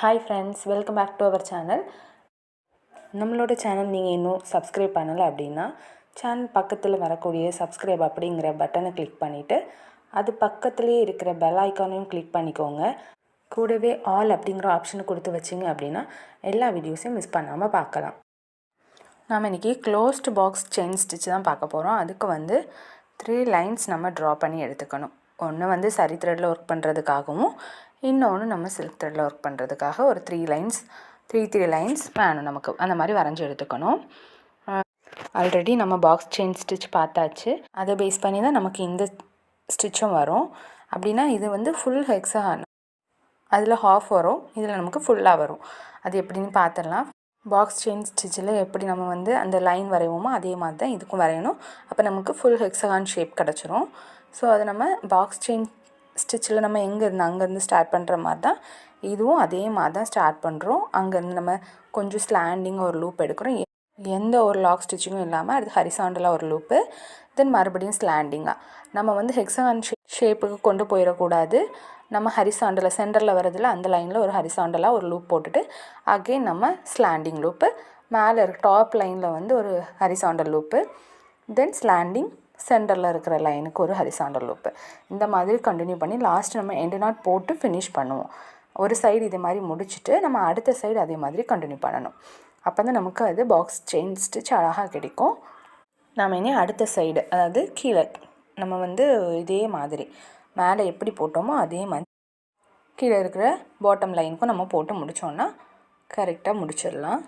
Hi friends, welcome back to our channel. நம்மளோட channel நீங்கள் இன்னும் சப்ஸ்கிரைப் பண்ணலை அப்படின்னா சேனல் பக்கத்தில் வரக்கூடிய சப்ஸ்கிரைப் அப்படிங்கிற பட்டனை கிளிக் பண்ணிவிட்டு அது பக்கத்துலேயே இருக்கிற பெல் ஐக்கானையும் கிளிக் பண்ணிக்கோங்க. கூடவே ஆல் அப்படிங்கிற ஆப்ஷனை கொடுத்து வச்சிங்க அப்படின்னா எல்லா வீடியோஸையும் மிஸ் பண்ணாமல் பார்க்கலாம். நாம் இன்றைக்கி க்ளோஸ்டு பாக்ஸ் செயின் ஸ்டிச் தான் பார்க்க போகிறோம். அதுக்கு 3 லைன்ஸ் நம்ம ட்ரா பண்ணி எடுத்துக்கணும். ஒன்று சரி த்ரெட்டில் ஒர்க் பண்ணுறதுக்காகவும் இன்னொன்று நம்ம சில்க் த்ரெட்டில் ஒர்க் பண்ணுறதுக்காக ஒரு 3 லைன்ஸ் வேணும் நமக்கு. அந்த மாதிரி வரைஞ்சி எடுத்துக்கணும். ஆல்ரெடி நம்ம பாக்ஸ் செயின் ஸ்டிச் பார்த்தாச்சு. அதை பேஸ் பண்ணி தான் நமக்கு இந்த ஸ்டிச்சும் வரும். அப்படின்னா இது ஃபுல் ஹெக்ஸாகன், அதில் ஹாஃப் வரும், இதில் நமக்கு ஃபுல்லாக வரும். அது எப்படின்னு பார்த்துடலாம். பாக்ஸ் செயின் ஸ்டிச்சில் எப்படி நம்ம அந்த லைன் வரைவோமோ அதே மாதிரி தான் இதுக்கும் வரையணும். அப்போ நமக்கு ஃபுல் ஹெக்ஸாகன் ஷேப் கிடச்சிரும். ஸோ அதை நம்ம பாக்ஸ் செயின் ஸ்டிச்சில் நம்ம அங்கேருந்து ஸ்டார்ட் பண்ணுற மாதிரி தான் இதுவும் அதே மாதிரி தான் ஸ்டார்ட் பண்ணுறோம். அங்கேருந்து நம்ம கொஞ்சம் ஸ்லாண்டிங்காக ஒரு லூப் எடுக்கிறோம். எந்த ஒரு லாக் ஸ்டிச்சிங்கும் இல்லாமல் அது ஹரிசாண்டலாக ஒரு லூப்பு, தென் மறுபடியும் ஸ்லாண்டிங்காக. நம்ம ஹெக்ஸாகன் ஷேப்புக்கு கொண்டு போயிடக்கூடாது. நம்ம ஹரிசாண்டலில் சென்டரில் வரதில் அந்த லைனில் ஒரு ஹரிசாண்டலாக ஒரு லூப் போட்டுட்டு அகெயின் நம்ம ஸ்லாண்டிங் லூப்பு, மேலே டாப் லைனில் ஒரு ஹரிசாண்டல் லூப்பு, தென் ஸ்லாண்டிங் சென்டரில் இருக்கிற லைனுக்கு ஒரு ஹரிசாண்டல் லூப்பு. இந்த மாதிரி கண்டினியூ பண்ணி லாஸ்ட் நம்ம எண்டு நாட் போட்டு ஃபினிஷ் பண்ணுவோம். ஒரு சைடு இதே மாதிரி முடிச்சுட்டு நம்ம அடுத்த சைடு அதே மாதிரி கண்டினியூ பண்ணணும். அப்போ தான் நமக்கு அது பாக்ஸ் செயின் ஸ்டிச் அழகாக கிடைக்கும். நம்ம இனி அடுத்த சைடு, அதாவது கீழே நம்ம இதே மாதிரி மேலே எப்படி போட்டோமோ அதே மாதிரி கீழே இருக்கிற பாட்டம் லைனுக்கும் நம்ம போட்டு முடித்தோன்னா கரெக்டாக முடிச்சிடலாம்.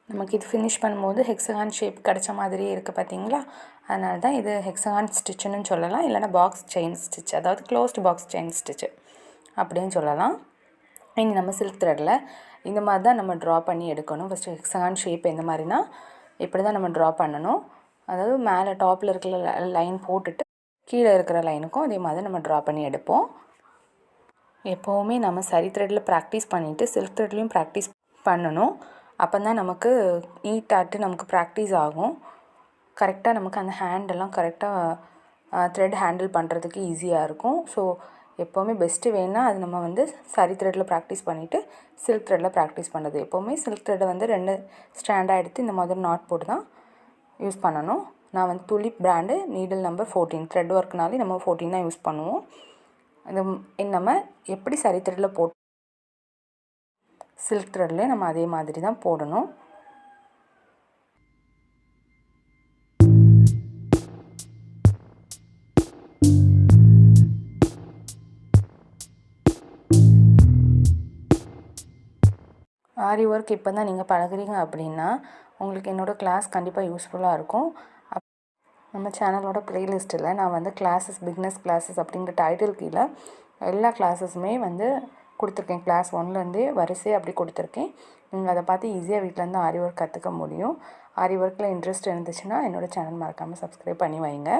நமக்கு இது ஃபினிஷ் பண்ணும்போது ஹெக்ஸாகன் ஷேப் கிடச்ச மாதிரியே இருக்குது பார்த்தீங்களா? அதனால தான் இது ஹெக்ஸாகன் ஸ்டிச்சுன்னு சொல்லலாம், இல்லைனா பாக்ஸ் செயின் ஸ்டிச், அதாவது க்ளோஸ்டு பாக்ஸ் செயின் ஸ்டிச்சு அப்படின்னு சொல்லலாம். இனி நம்ம சில்க் த்ரெட்டில் இந்த மாதிரி தான் நம்ம ட்ரா பண்ணி எடுக்கணும். ஃபஸ்ட்டு ஹெக்ஸாகன் ஷேப் எந்த மாதிரினா இப்படி தான் நம்ம ட்ரா பண்ணணும். அதாவது மேலே டாப்பில் இருக்கிற லைன் போட்டுட்டு கீழே இருக்கிற லைனுக்கும் அதே மாதிரி நம்ம ட்ரா பண்ணி எடுப்போம். எப்போவுமே நம்ம சரி த்ரெட்டில் ப்ராக்டிஸ் பண்ணிவிட்டு சில்க் த்ரெட்லேயும் ப்ராக்டிஸ் பண்ணணும். அப்போ தான் நமக்கு நீட்டாட்டு நமக்கு ப்ராக்டிஸ் ஆகும். கரெக்டாக நமக்கு அந்த ஹேண்டெல்லாம் கரெக்டாக த்ரெட் ஹேண்டில் பண்ணுறதுக்கு ஈஸியாக இருக்கும். ஸோ எப்போவுமே பெஸ்ட்டு வேணால் அது நம்ம சரி த்ரெட்டில் ப்ராக்டிஸ் பண்ணிவிட்டு சில்க் த்ரெட்டில் ப்ராக்டிஸ் பண்ணுறது. எப்போவுமே சில்க் த்ரெட்டை 2 ஸ்டாண்டாக எடுத்து இந்த மாதிரி நாட் போட்டு தான் யூஸ் பண்ணணும். நான் tulip brand needle number 14 thread ஒர்க்னாலே நம்ம 14 தான் யூஸ் பண்ணுவோம். இது நம்ம எப்படி சரி த்ரெட்டில் போட்டு சில்க் த்ரெட்லேயே நம்ம அதே மாதிரி தான் போடணும். ஆரி ஒர்க் இப்போ தான் நீங்கள் பழகுறீங்க அப்படின்னா உங்களுக்கு என்னோடய கிளாஸ் கண்டிப்பாக யூஸ்ஃபுல்லாக இருக்கும். நம்ம சேனலோட ப்ளேலிஸ்ட்டில் நான் கிளாஸஸ், பிக்னஸ் கிளாஸஸ் அப்படிங்கிற டைட்டில் கீழே எல்லா கிளாஸஸுமே கொடுத்துருக்கேன். கிளாஸ் 1லேருந்தே வரிசை அப்படி கொடுத்துருக்கேன். நீங்கள் அதை பார்த்து ஈஸியாக வீட்டிலேருந்து ஆரி ஒர்க் கற்றுக்க முடியும். ஆரி ஒர்க்கில் இன்ட்ரெஸ்ட் இருந்துச்சுன்னா என்னோடய சேனல் மறக்காமல் சப்ஸ்கிரைப் பண்ணி வைங்க.